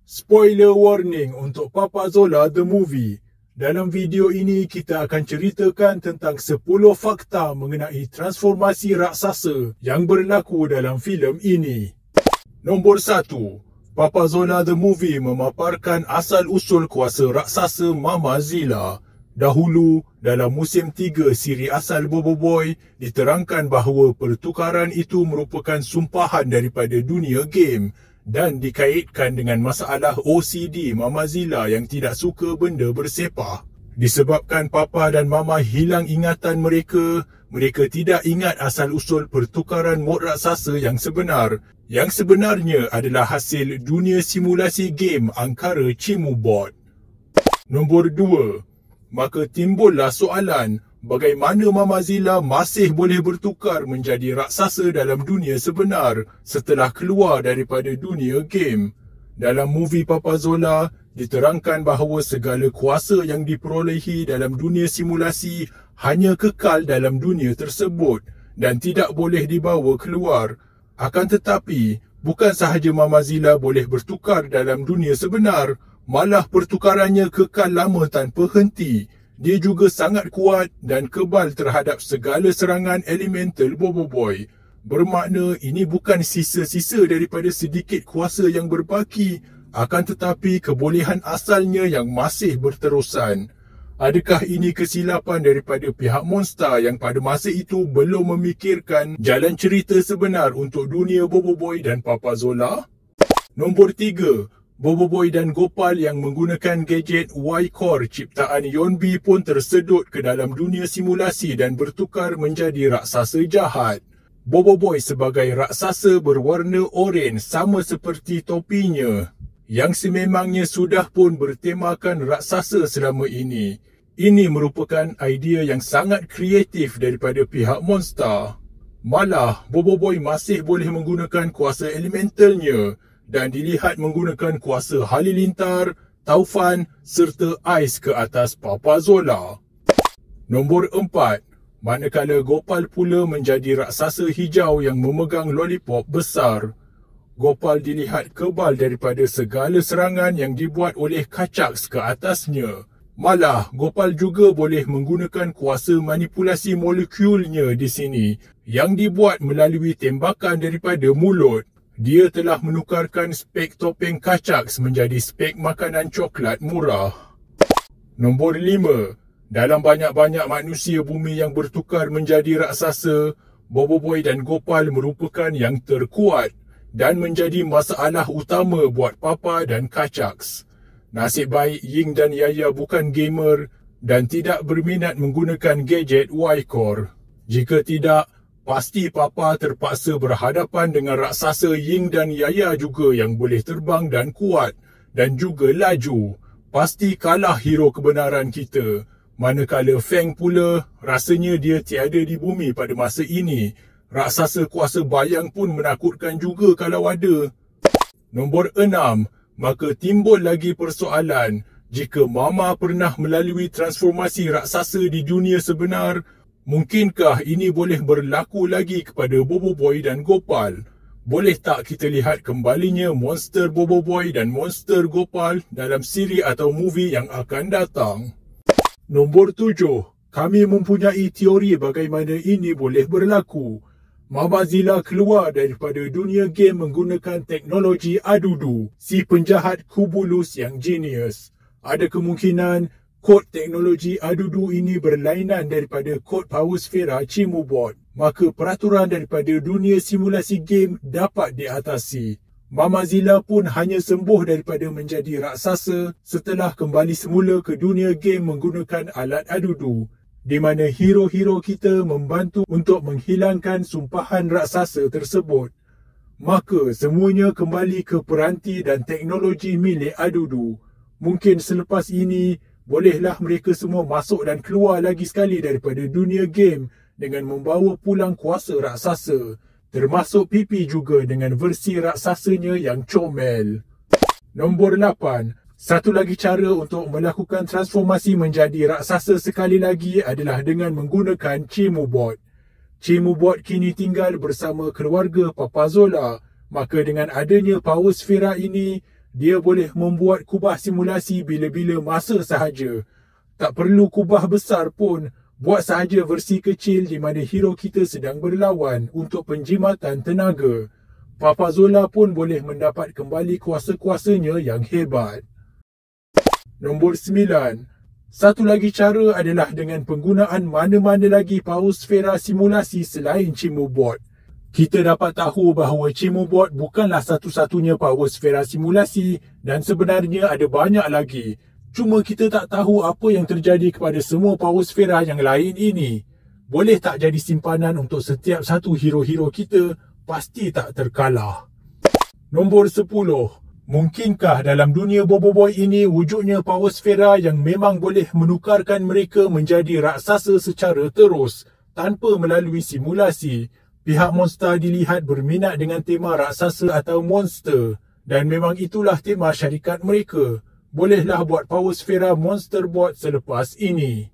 Spoiler warning untuk Papa Zola The Movie. Dalam video ini kita akan ceritakan tentang 10 fakta mengenai transformasi raksasa yang berlaku dalam filem ini. Nombor 1. Papa Zola The Movie memaparkan asal-usul kuasa raksasa Mama Zilla. Dahulu, dalam musim 3 siri asal Bobo Boy, diterangkan bahawa pertukaran itu merupakan sumpahan daripada dunia game dan dikaitkan dengan masalah OCD Mama Zilla yang tidak suka benda bersepah. Disebabkan Papa dan Mama hilang ingatan mereka, mereka tidak ingat asal-usul pertukaran mod raksasa yang sebenar. Yang sebenarnya adalah hasil dunia simulasi game angkara Cimubot. Nombor 2. Maka timbullah soalan, bagaimana Mama Zilla masih boleh bertukar menjadi raksasa dalam dunia sebenar setelah keluar daripada dunia game? Dalam movie Papa Zola, diterangkan bahawa segala kuasa yang diperolehi dalam dunia simulasi hanya kekal dalam dunia tersebut dan tidak boleh dibawa keluar. Akan tetapi, bukan sahaja Mama Zilla boleh bertukar dalam dunia sebenar, malah pertukarannya kekal lama tanpa henti. Dia juga sangat kuat dan kebal terhadap segala serangan elemental Bobo Boy. Bermakna ini bukan sisa-sisa daripada sedikit kuasa yang berbaki, akan tetapi kebolehan asalnya yang masih berterusan. Adakah ini kesilapan daripada pihak Monster yang pada masa itu belum memikirkan jalan cerita sebenar untuk dunia Bobo Boy dan Papa Zola? Nombor 3. Bobo Boy dan Gopal yang menggunakan gadget Y-Core ciptaan Yonbi pun tersedut ke dalam dunia simulasi dan bertukar menjadi raksasa jahat. Bobo Boy sebagai raksasa berwarna oranye sama seperti topinya, yang sememangnya sudah pun bertemakan raksasa selama ini. Ini merupakan idea yang sangat kreatif daripada pihak Monster. Malah, Bobo Boy masih boleh menggunakan kuasa elementalnya dan dilihat menggunakan kuasa halilintar, taufan serta ais ke atas Papa Zola. Nombor 4. Manakala Gopal pula menjadi raksasa hijau yang memegang lollipop besar. Gopal dilihat kebal daripada segala serangan yang dibuat oleh Kachaks ke atasnya. Malah, Gopal juga boleh menggunakan kuasa manipulasi molekulnya di sini yang dibuat melalui tembakan daripada mulut. Dia telah menukarkan spek topeng Kachaks menjadi spek makanan coklat murah. Nombor 5. Dalam banyak-banyak manusia bumi yang bertukar menjadi raksasa, Bobo Boy dan Gopal merupakan yang terkuat dan menjadi masalah utama buat Papa dan Kachaks. Nasib baik Ying dan Yaya bukan gamer dan tidak berminat menggunakan gadget Y-Core. Jika tidak, pasti Papa terpaksa berhadapan dengan raksasa Ying dan Yaya juga yang boleh terbang dan kuat dan juga laju. Pasti kalah hero kebenaran kita. Manakala Feng pula, rasanya dia tiada di bumi pada masa ini. Raksasa kuasa bayang pun menakutkan juga kalau ada. Nombor 6. Maka timbul lagi persoalan, jika Mama pernah melalui transformasi raksasa di dunia sebenar, mungkinkah ini boleh berlaku lagi kepada Bobo Boy dan Gopal? Boleh tak kita lihat kembalinya monster Bobo Boy dan monster Gopal dalam siri atau movie yang akan datang? Nombor 7. Kami mempunyai teori bagaimana ini boleh berlaku. Mama Zilla keluar daripada dunia game menggunakan teknologi Adudu, si penjahat Kubulus yang genius. Ada kemungkinan kod teknologi Adudu ini berlainan daripada kod Power Sphera Cimubot. Maka peraturan daripada dunia simulasi game dapat diatasi. Mama Zilla pun hanya sembuh daripada menjadi raksasa setelah kembali semula ke dunia game menggunakan alat Adudu, di mana hero-hero kita membantu untuk menghilangkan sumpahan raksasa tersebut. Maka semuanya kembali ke peranti dan teknologi milik Adudu. Mungkin selepas ini, bolehlah mereka semua masuk dan keluar lagi sekali daripada dunia game dengan membawa pulang kuasa raksasa, termasuk Pipi juga dengan versi raksasanya yang comel. Nombor 8. Satu lagi cara untuk melakukan transformasi menjadi raksasa sekali lagi adalah dengan menggunakan Cimubot. Cimubot kini tinggal bersama keluarga Papa Zola. Maka dengan adanya Power Sphera ini, dia boleh membuat kubah simulasi bila-bila masa sahaja. Tak perlu kubah besar pun, buat sahaja versi kecil di mana hero kita sedang berlawan untuk penjimatan tenaga. Papa Zola pun boleh mendapat kembali kuasa-kuasanya yang hebat. Nombor 9. Satu lagi cara adalah dengan penggunaan mana-mana lagi Powersfera simulasi selain Cimobot. Kita dapat tahu bahawa Cimobot bukanlah satu-satunya Powersfera simulasi dan sebenarnya ada banyak lagi. Cuma kita tak tahu apa yang terjadi kepada semua Powersfera yang lain ini. Boleh tak jadi simpanan untuk setiap satu hero-hero kita, pasti tak terkalah. Nombor 10. Mungkinkah dalam dunia Boboiboy ini wujudnya Powersfera yang memang boleh menukarkan mereka menjadi raksasa secara terus tanpa melalui simulasi? Pihak Monster dilihat berminat dengan tema raksasa atau monster dan memang itulah tema syarikat mereka. Bolehlah buat Powersfera Monster Bot selepas ini.